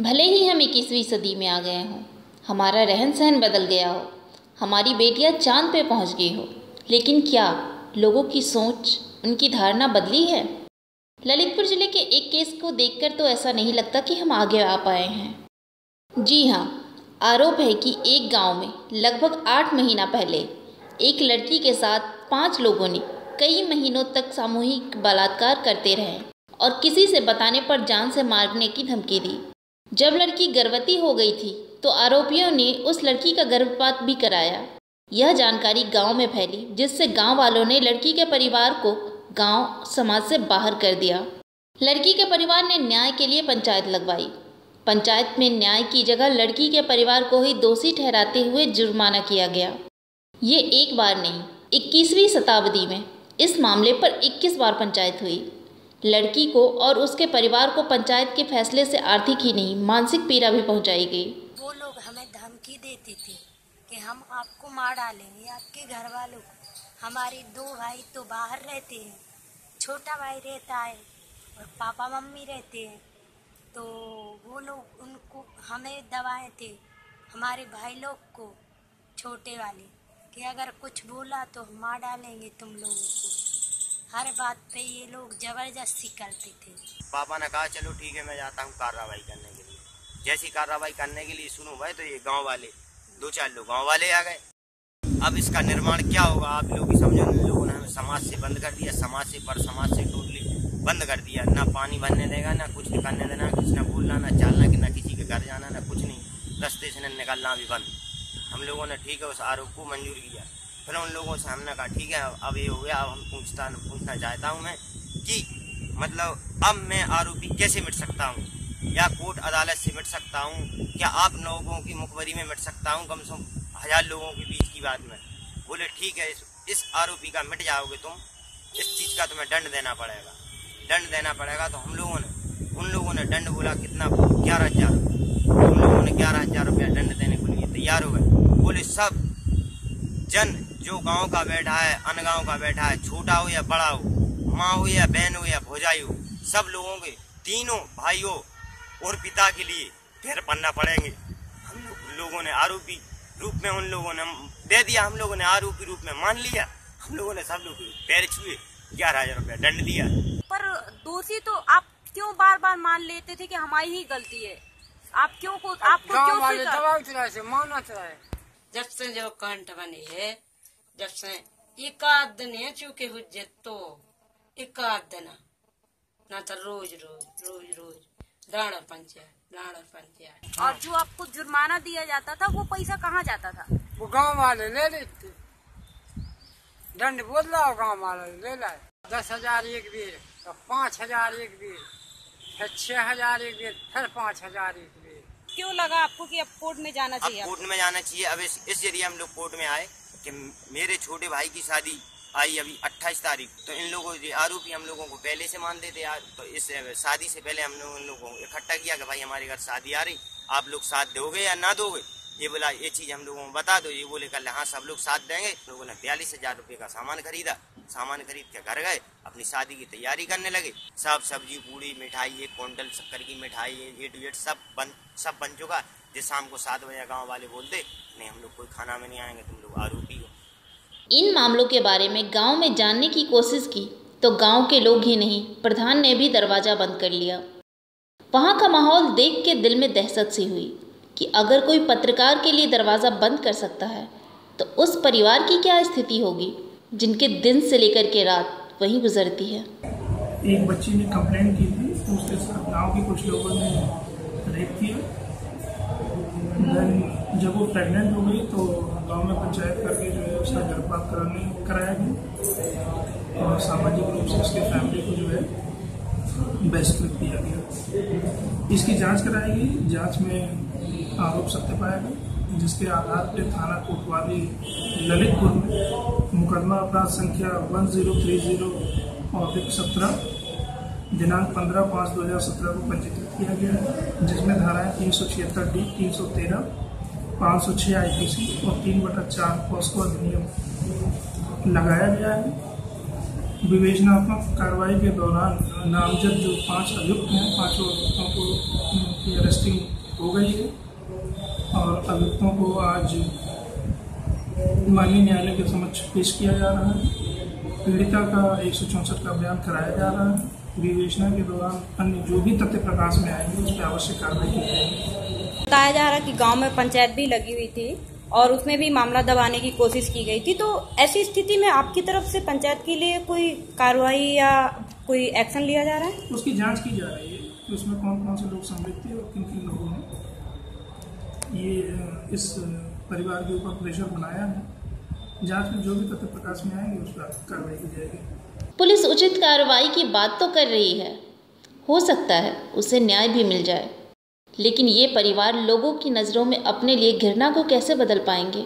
भले ही हम 21वीं सदी में आ गए हों, हमारा रहन सहन बदल गया हो, हमारी बेटियां चांद पे पहुंच गई हो, लेकिन क्या लोगों की सोच, उनकी धारणा बदली है? ललितपुर जिले के एक केस को देखकर तो ऐसा नहीं लगता कि हम आगे आ पाए हैं। जी हाँ, आरोप है कि एक गांव में लगभग 8 महीना पहले एक लड़की के साथ 5 लोगों ने कई महीनों तक सामूहिक बलात्कार करते रहे और किसी से बताने पर जान से मारने की धमकी दी। जब लड़की गर्भवती हो गई थी तो आरोपियों ने उस लड़की का गर्भपात भी कराया। यह जानकारी गांव में फैली, जिससे गांव वालों ने लड़की के परिवार को गांव समाज से बाहर कर दिया। लड़की के परिवार ने न्याय के लिए पंचायत लगवाई। पंचायत में न्याय की जगह लड़की के परिवार को ही दोषी ठहराते हुए जुर्माना किया गया। ये एक बार नहीं, 21वीं शताब्दी में इस मामले पर 21 बार पंचायत हुई। लड़की को और उसके परिवार को पंचायत के फैसले से आर्थिक ही नहीं, मानसिक पीड़ा भी पहुंचाई गई। वो लोग हमें धमकी देते थे कि हम आपको मार डालेंगे, आपके घर वालों को। हमारे 2 भाई तो बाहर रहते हैं, छोटा भाई रहता है और पापा मम्मी रहते हैं। तो वो लोग उनको हमें दबाए थे, हमारे भाई लोग को, छोटे वाले, कि अगर कुछ बोला तो हम मार डालेंगे तुम लोगों को। हर बात पे ये लोग जबरदस्ती करते थे। पापा ने कहा चलो ठीक है, मैं जाता हूँ कार्रवाई करने के लिए। जैसी कार्रवाई करने के लिए शुरू हुआ तो ये गांव वाले 2-4 लोग गांव वाले आ गए। अब इसका निर्माण क्या होगा आप लोग ही समझो। इन लोगों ने हमें समाज से बंद कर दिया, समाज से टोटली बंद कर दिया। ना पानी भरने देगा, ना कुछ करने देना, किसी ने बोलना, ना चलना, कि ना किसी के घर जाना, ना कुछ नहीं। रास्ते से निकलना भी बंद। हम लोगों ने ठीक है उस आरोप को मंजूर किया। फिर उन लोगों से हमने कहा ठीक है अब ये हो गया, अब हम पूछना चाहता हूँ मैं कि मतलब अब मैं आरोपी कैसे मिट सकता हूँ, या कोर्ट अदालत से मिट सकता हूँ, क्या आप लोगों की मुखबरी में मिट सकता हूँ, कम से कम 1000 लोगों के बीच की बात में। बोले ठीक है, इस आरोपी का मिट जाओगे तुम, इस चीज़ का तुम्हें दंड देना पड़ेगा। दंड देना पड़ेगा तो उन लोगों ने दंड बोला कितना, 11,000। उन लोगों ने 11,000 रुपया दंड देने के लिए तैयार हो गए। बोले सब जन जो गांव का बैठा है, अन गांव का बैठा है, छोटा हो या बड़ा हो, माँ हो या बहन हो या भौजाई हो, सब लोगों के, तीनों भाइयों और पिता के लिए पैर पड़ना पड़ेंगे। हम लोगों ने आरोपी रूप में उन लोगों ने दे दिया, हम लोगों ने आरोपी रूप में मान लिया। हम लोगों ने सब लोग पैर छुए, 11,000 रुपया दंड दिया। पर दोषी तो आप क्यों बार बार मान लेते थे कि हमारी ही गलती है? आप क्यों आपको क्यों माना है? जब से जो कंठ बनी है, जब से एकाध दिन चूके हुज्जत तो एकाध दिन ना तो रोज दाड़ा पंचायत। और जो आपको जुर्माना दिया जाता था वो पैसा कहाँ जाता था? वो गांव वाले ले लेते। दंड बोल रहा हो, गांव वाले ले लाए। 10,000 एक बेर, तो 5,000 एक बेर, फिर 6,000 एक बेर, फिर 5,000 एक बेर। क्यों लगा आपको कि अब कोर्ट में जाना चाहिए? अब कोर्ट में जाना चाहिए। अब इस जरिए हम लोग कोर्ट में आए कि मेरे छोटे भाई की शादी आई अभी 28 तारीख, तो इन लोगों आरोपी हम लोगों को पहले से मान देते यार। तो इस शादी से पहले हम लोगों को इकट्ठा किया कि भाई हमारे घर शादी आ रही, आप लोग साथ दोगे या ना दोगे। ये बोला ये चीज हम लोगों को बता दो। ये बोले कल हाँ सब लोग साथ देंगे। लोगों ने 42,000 रुपये का सामान खरीदा। सामान खरीद के घर गए, अपनी शादी की तैयारी करने लगे। सब सब्जी पूड़ी मिठाई, 1 क्विंटल शक्कर की मिठाई, A to Z सब बन चुका। जिस शाम को 7 बजे गाँव वाले बोलते नहीं हम लोग कोई खाना में नहीं आएंगे, तुम लोग आरोपी हो। इन मामलों के बारे में गांव में जानने की कोशिश की तो गांव के लोग ही नहीं, प्रधान ने भी दरवाजा बंद कर लिया। वहां का माहौल देख के दिल में दहशत सी हुई कि अगर कोई पत्रकार के लिए दरवाज़ा बंद कर सकता है तो उस परिवार की क्या स्थिति होगी जिनके दिन से लेकर के रात वहीं गुजरती है। एक बच्ची ने कंप्लेंट की थी तो उसके साथ गाँव के कुछ लोगों ने रेप किया। जब वो प्रेग्नेंट हो गई तो गांव में पंचायत करके जो है उसका गर्भपात कराया गया और सामाजिक रूप से उसके फैमिली को जो है बहिष्कृत किया गया। इसकी जांच कराई गई। जांच में आरोप सत्य पाया गया, जिसके आधार पर थाना कोतवाली ललितपुर में मुकदमा अपराध संख्या 1030/17 दिनांक 15/5/2017 को पंजीकृत किया गया है, जिसमें धाराएं 376D, 313, 506 IPC और 3/4 पॉस्को अधिनियम लगाया गया है। विवेचनात्मक कार्रवाई के दौरान नामजद जो 5 अभियुक्त हैं, 5 अभियुक्तों को अरेस्टिंग हो गई है और अभियुक्तों को आज माननीय न्यायालय के समक्ष पेश किया जा रहा है। पीड़िता का 164 का बयान कराया जा रहा है। विवेचना के दौरान अन्य जो भी तथ्य प्रकाश में आएंगे उस पर आवश्यक कार्रवाई की जाएगी। बताया जा रहा है कि गांव में पंचायत भी लगी हुई थी और उसमें भी मामला दबाने की कोशिश की गई थी, तो ऐसी स्थिति में आपकी तरफ से पंचायत के लिए कोई कार्रवाई या कोई एक्शन लिया जा रहा है? उसकी जांच की जा रही है कि उसमें कौन कौन से लोग सम्मिलित थे और किन किन लोगों ने ये इस परिवार के ऊपर प्रेशर बनाया है। जांच में जो भी तथ्य प्रकाश में आएंगे उस पर कार्रवाई की जाएगी। पुलिस उचित कार्रवाई की बात तो कर रही है, हो सकता है उसे न्याय भी मिल जाए, लेकिन ये परिवार लोगों की नज़रों में अपने लिए घृणा को कैसे बदल पाएंगे?